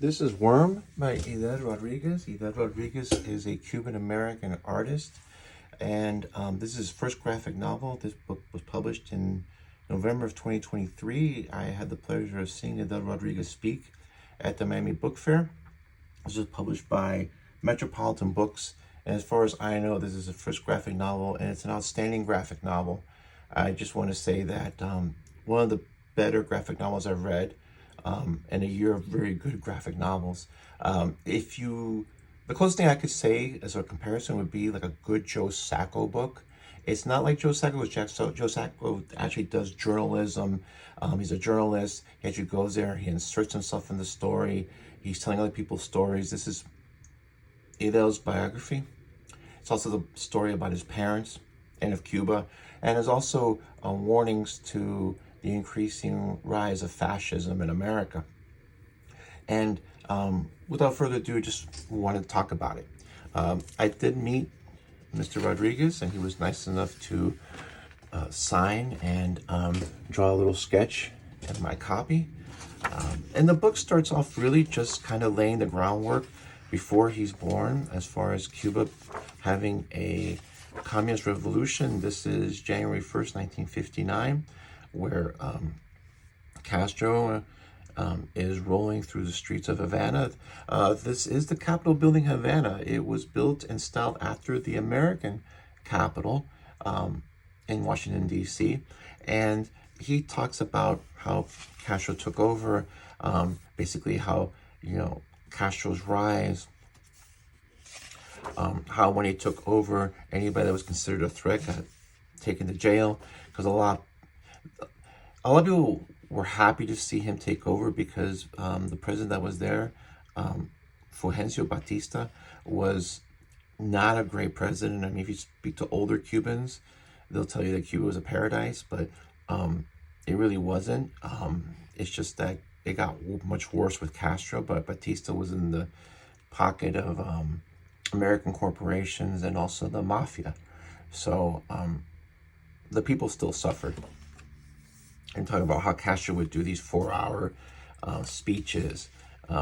This is Worm by Edel Rodriguez. Edel Rodriguez is a Cuban-American artist, and this is his first graphic novel. This book was published in November of 2023. I had the pleasure of seeing Edel Rodriguez speak at the Miami Book Fair. This was published by Metropolitan Books, and as far as I know, this is the first graphic novel, and it's an outstanding graphic novel. I just want to say that one of the better graphic novels I've read, and a year of very good graphic novels. The closest thing I could say as a comparison would be like a good Joe Sacco book. It's not like Joe Sacco, Joe Sacco actually does journalism. He's a journalist. He actually goes there, he inserts himself in the story. He's telling other people's stories. This is Edel's biography. It's also the story about his parents and of Cuba. And there's also warnings to the increasing rise of fascism in America. And without further ado, just wanted to talk about it. I did meet Mr. Rodriguez, and he was nice enough to sign and draw a little sketch in my copy. And the book starts off really just kind of laying the groundwork before he's born, as far as Cuba having a communist revolution. This is January 1st, 1959, where Castro is rolling through the streets of Havana. This is the Capitol building, Havana. It was built and styled after the American Capitol in Washington, D.C. And he talks about how Castro took over, basically how, Castros Rise, how when he took over, anybody that was considered a threat got taken to jail, because a lot of people were happy to see him take over, because the president that was there, Fulgencio Batista, was not a great president. I mean, if you speak to older Cubans, they'll tell you that Cuba was a paradise, but it really wasn't. It's just that it got much worse with Castro, but Batista was in the pocket of American corporations and also the mafia. So the people still suffered. And talking about how Castro would do these 4-hour speeches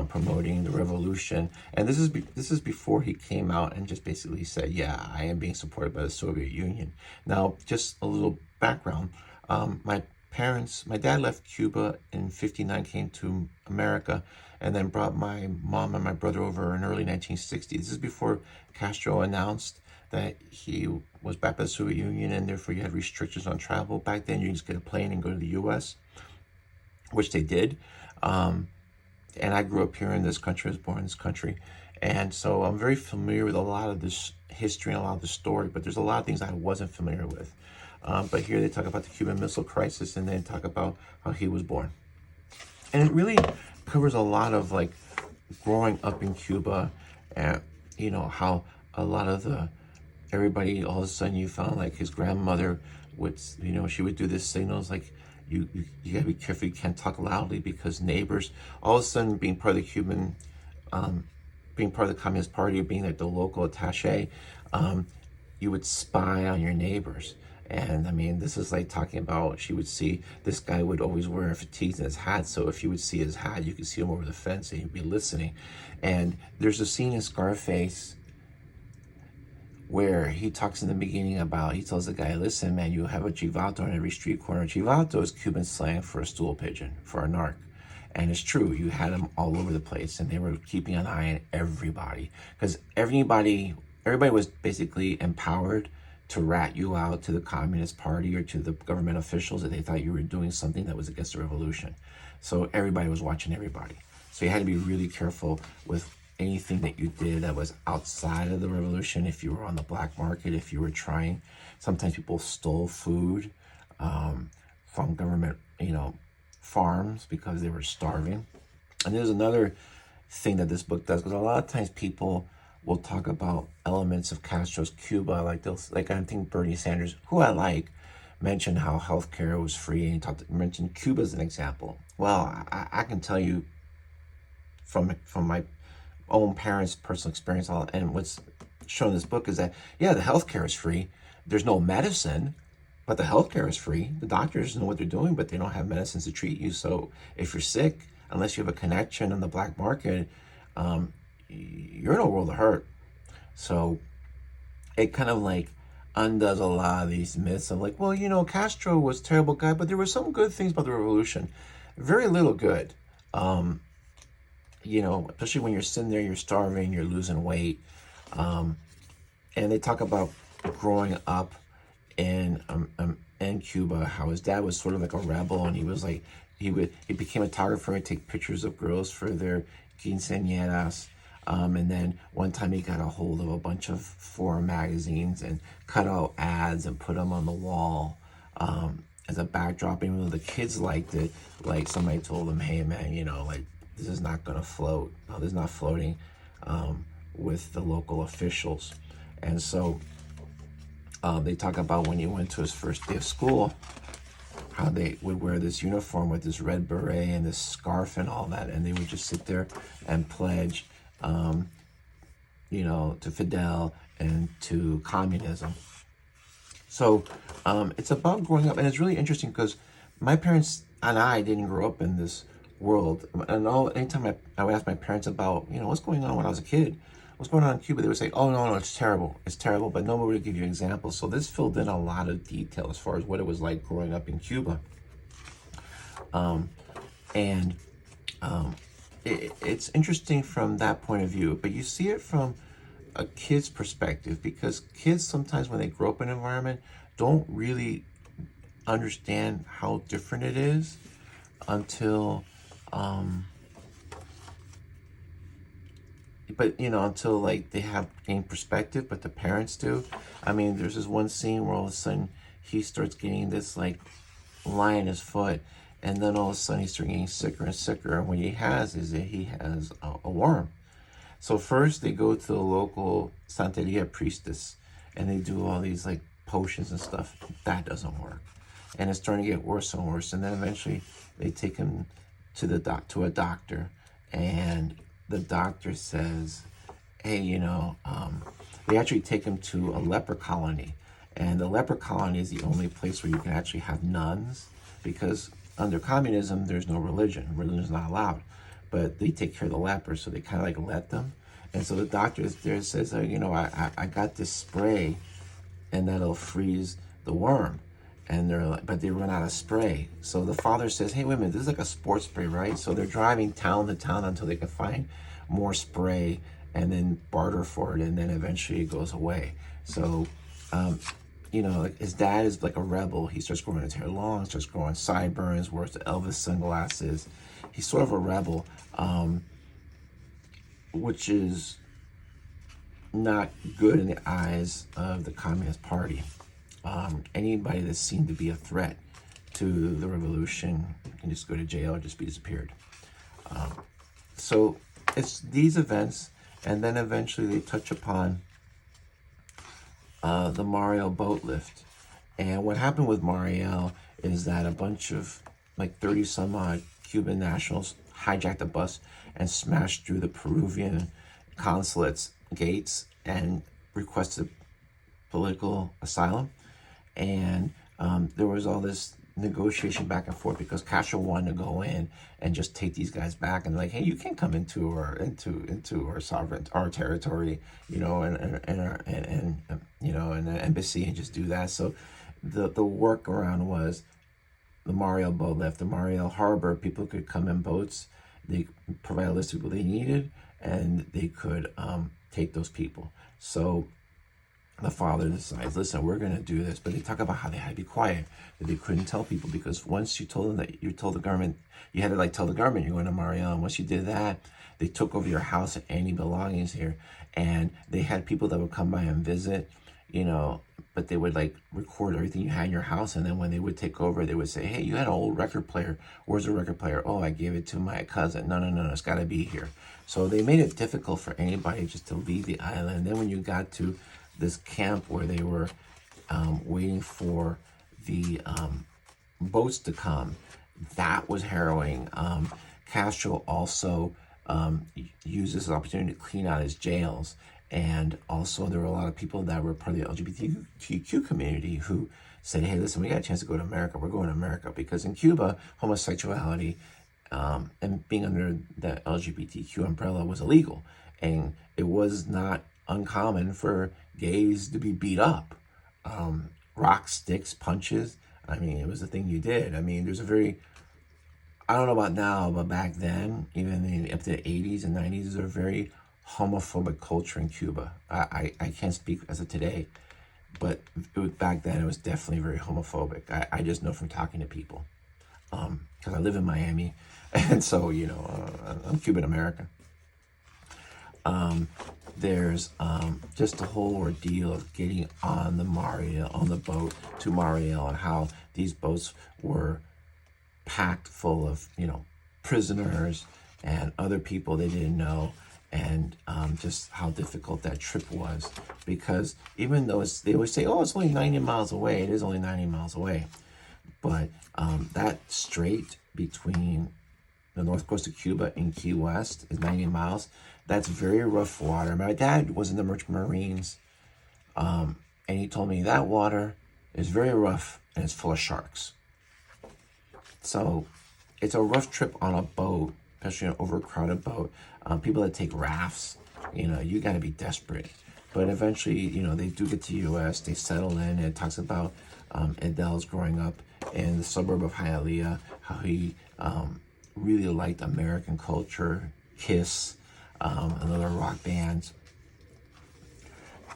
promoting the revolution. And this is before he came out and just basically said, yeah, I am being supported by the Soviet Union. Now, just a little background. My dad left Cuba in '59, came to America, and then brought my mom and my brother over in early 1960s. This is before Castro announced that he was back by the Soviet Union, and therefore you had restrictions on travel. Back then, you could just get a plane and go to the U.S., which they did. And I grew up here in this country. I was born in this country. And so I'm very familiar with a lot of this history and a lot of the story, but there's a lot of things I wasn't familiar with. But here they talk about the Cuban Missile Crisis, and then talk about how he was born. And it really covers a lot of like growing up in Cuba, and how a lot of everybody, all of a sudden you found like his grandmother would, she would do this signals like, you gotta be careful, you can't talk loudly because neighbors, all of a sudden being part of the Cuban, being part of the Communist Party, being like the local attaché, you would spy on your neighbors. And I mean, this is like talking about, she would see, this guy would always wear fatigues in his hat. So if you would see his hat, you could see him over the fence and he'd be listening. And there's a scene in Scarface where he talks in the beginning about, he tells the guy, listen, man, you have a Chivato on every street corner. Chivato is Cuban slang for a stool pigeon, for a narc. And it's true, you had them all over the place, and they were keeping an eye on everybody. Because everybody was basically empowered to rat you out to the Communist Party or to the government officials that they thought you were doing something that was against the revolution. So everybody was watching everybody. So you had to be really careful with anything that you did that was outside of the revolution. If you were on the black market, if you were trying, sometimes people stole food from government, farms because they were starving. And there's another thing that this book does, because a lot of times people will talk about elements of Castro's Cuba, like I think Bernie Sanders, who I like, mentioned how healthcare was free, and he mentioned Cuba as an example. Well, I can tell you from my own parents' personal experience, and what's shown in this book is that, yeah, the healthcare is free. There's no medicine, But the healthcare is free. The doctors know what they're doing, but they don't have medicines to treat you. So if you're sick, unless you have a connection on the black market, you're in a world of hurt. So it kind of like undoes a lot of these myths of like, well, you know, Castro was a terrible guy, but there were some good things about the revolution. Very little good. You know, especially when you're sitting there, you're starving, you're losing weight. And they talk about growing up in Cuba, how his dad was sort of like a rebel, and he was like, he became a photographer and take pictures of girls for their quinceañeras. And then one time he got a hold of a bunch of foreign magazines and cut out ads and put them on the wall as a backdrop. Even though the kids liked it, like somebody told him, hey man, you know, like this is not gonna float. This is not floating with the local officials. And so they talk about when he went to his first day of school, how they would wear this uniform with this red beret and this scarf and all that, and they would just sit there and pledge, you know, to Fidel and to communism. So it's about growing up, and it's really interesting because my parents and I didn't grow up in this world. And anytime I would ask my parents about, you know, what's going on when I was a kid, what's going on in Cuba, they would say, oh, no, it's terrible, but nobody would give you examples. So this filled in a lot of detail as far as what it was like growing up in Cuba. It's interesting from that point of view, but you see it from a kid's perspective, because kids sometimes when they grow up in an environment don't really understand how different it is until until like they have gained perspective, but the parents do. I mean, there's this one scene where all of a sudden he starts getting this like lie in his foot, and then all of a sudden he starts getting sicker and sicker, and what he has is that he has a worm. So first they go to the local Santeria priestess and they do all these like potions and stuff. That doesn't work. And it's starting to get worse and worse. And then eventually they take him to a doctor, and the doctor says, hey, you know, they actually take him to a leper colony. And the leper colony is the only place where you can actually have nuns, because under communism, there's no religion. Religion is not allowed. But they take care of the lepers, so they kind of like let them. And so the doctor there says, you know, I got this spray, and that'll freeze the worm. And they're like, but they run out of spray. So the father says, hey, wait a minute, this is like a sports spray, right? So they're driving town to town until they can find more spray and then barter for it, and then eventually it goes away. So, you know, like his dad is like a rebel. He starts growing his hair long, starts growing sideburns, wears the Elvis sunglasses. He's sort of a rebel, which is not good in the eyes of the Communist Party. Anybody that's seen to be a threat to the revolution can just go to jail or just be disappeared. So it's these events, and then eventually they touch upon the Mariel boatlift. And what happened with Mariel is that a bunch of like 30 some odd Cuban nationals hijacked a bus and smashed through the Peruvian consulate's gates and requested political asylum. And there was all this negotiation back and forth because Castro wanted to go in and just take these guys back and like, hey, you can't come into our sovereign, our territory, you know, and you know, and an embassy and just do that. So the workaround was the Mariel boat left. The Mariel harbor, people could come in boats. They provide a list of people they needed, and they could take those people. So the father decides, listen, we're going to do this. But they talk about how they had to be quiet, that they couldn't tell people, because once you told them that you told the government, you had to like tell the government you're going to Mariel. And once you did that, they took over your house and any belongings here. And they had people that would come by and visit, you know, but they would like record everything you had in your house. And then when they would take over, they would say, hey, you had an old record player. Where's the record player? Oh, I gave it to my cousin. No, it's got to be here. So they made it difficult for anybody just to leave the island. And then when you got to this camp where they were waiting for the boats to come, that was harrowing. Castro also used this opportunity to clean out his jails. And also there were a lot of people that were part of the LGBTQ community who said, hey, listen, we got a chance to go to America. We're going to America. Because in Cuba, homosexuality and being under the LGBTQ umbrella was illegal. And it was not uncommon for gays to be beat up. Rocks, sticks, punches. I mean, it was a thing you did. I mean, there's a very, I don't know about now, but back then, even up to the 80s and 90s, there's a very homophobic culture in Cuba. I can't speak as of today, but back then it was definitely very homophobic. I just know from talking to people, because I live in Miami, and so, I'm Cuban American. There's just a whole ordeal of getting on the boat to Mariel, and how these boats were packed full of, prisoners and other people they didn't know, and just how difficult that trip was. Because even though they always say, oh, it's only 90 miles away, it is only 90 miles away. But that strait between the north coast of Cuba and Key West is 90 miles. That's very rough water. My dad was in the Merchant Marines, and he told me that water is very rough and it's full of sharks. So it's a rough trip on a boat, especially an overcrowded boat. People that take rafts, you got to be desperate. But eventually, they do get to the U.S., they settle in, and it talks about Edel's growing up in the suburb of Hialeah, how he really liked American culture, Kiss, and other rock bands.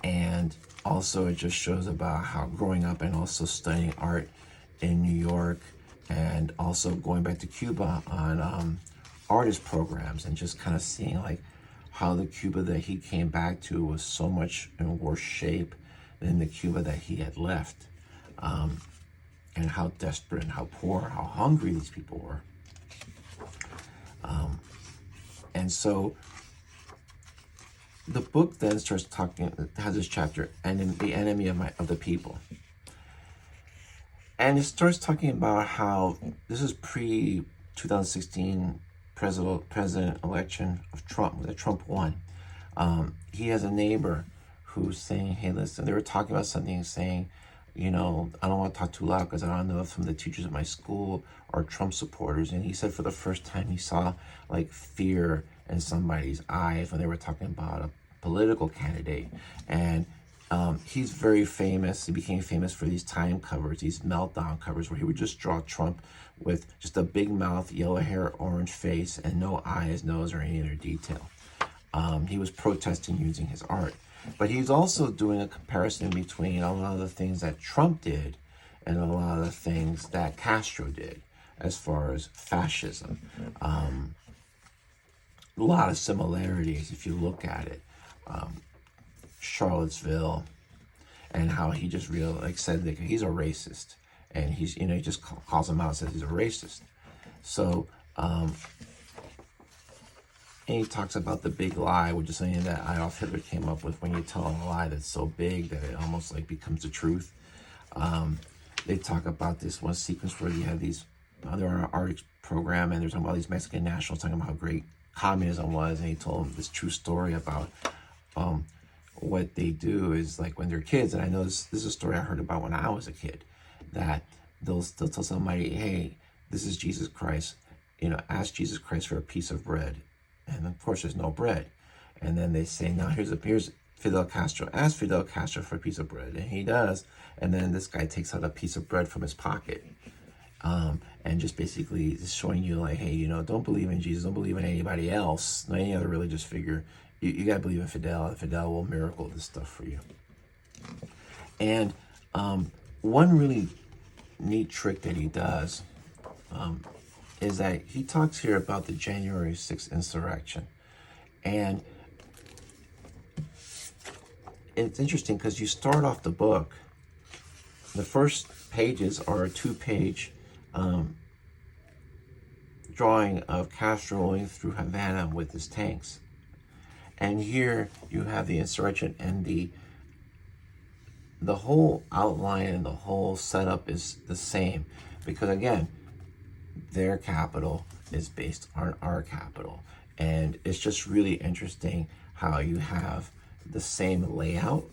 And also it just shows about how growing up and also studying art in New York, and also going back to Cuba on artist programs, and just kind of seeing like how the Cuba that he came back to was so much in worse shape than the Cuba that he had left, and how desperate and how poor, how hungry these people were. And so the book then starts talking, has this chapter, and the enemy of the people. And it starts talking about how this is pre-2016 president election of Trump, that Trump won. He has a neighbor who's saying, hey, listen, they were talking about something, saying, I don't want to talk too loud because I don't know if some of the teachers at my school are Trump supporters. And he said for the first time he saw like fear in somebody's eyes when they were talking about a political candidate. And he's very famous. He became famous for these time covers, these meltdown covers, where he would just draw Trump with just a big mouth, yellow hair, orange face, and no eyes, nose, or any other detail. He was protesting using his art. But he's also doing a comparison between a lot of the things that Trump did and a lot of the things that Castro did as far as fascism. A lot of similarities if you look at it. Charlottesville, and how he just said that he's a racist, and he's, he just calls him out and says he's a racist. So, and he talks about the big lie, which is something that Adolf Hitler came up with, when you tell a lie that's so big that it almost like becomes the truth. They talk about this one sequence where you have these other art program, and they're talking about these Mexican nationals talking about how great communism was, and he told them this true story about what they do is, like, when they're kids, and I know this is a story I heard about when I was a kid, that they'll tell somebody, hey, this is Jesus Christ, ask Jesus Christ for a piece of bread, and of course there's no bread, and then they say, now here's Fidel Castro, ask Fidel Castro for a piece of bread, and he does, and then this guy takes out a piece of bread from his pocket, and just basically is showing you, like, hey, don't believe in Jesus, don't believe in anybody else, not any other religious figure. You gotta believe in Fidel, and Fidel will miracle this stuff for you. And one really neat trick that he does is that he talks here about the January 6th insurrection. And it's interesting because you start off the book, the first pages are a 2-page drawing of Castro rolling through Havana with his tanks. And here you have the insurrection, and the whole outline and the whole setup is the same, because again, their capital is based on our capital. And it's just really interesting how you have the same layout,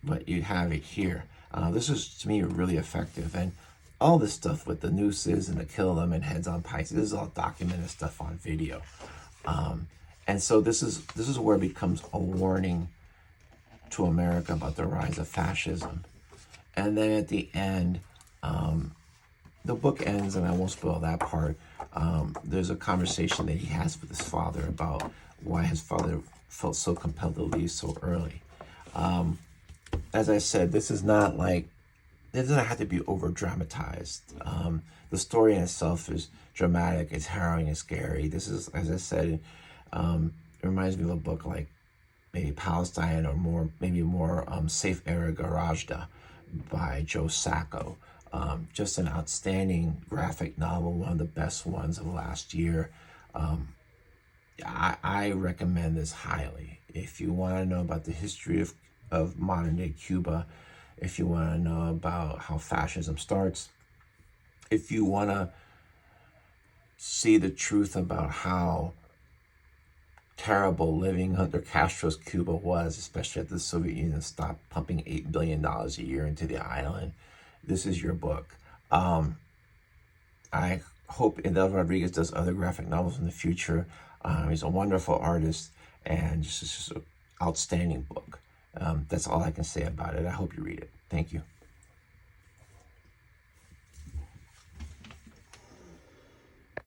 but you have it here. This is, to me, really effective. And all this stuff with the nooses and the kill them and heads on pikes. This is all documented stuff on video. And so this is where it becomes a warning to America about the rise of fascism. And then at the end, the book ends, and I won't spoil that part. There's a conversation that he has with his father about why his father felt so compelled to leave so early. As I said, this is not like, it doesn't have to be over dramatized. The story in itself is dramatic, it's harrowing, it's scary. This is, as I said, it reminds me of a book like maybe Palestine, or maybe more Safe Era Garajda by Joe Sacco. Just an outstanding graphic novel, one of the best ones of last year. I recommend this highly. If you want to know about the history of modern day Cuba, if you want to know about how fascism starts, if you want to see the truth about how terrible living under Castro's Cuba was, especially after the Soviet Union stopped pumping $8 billion a year into the island, this is your book. I hope Edel Rodriguez does other graphic novels in the future. He's a wonderful artist, and just an outstanding book. That's all I can say about it. I hope you read it. Thank you.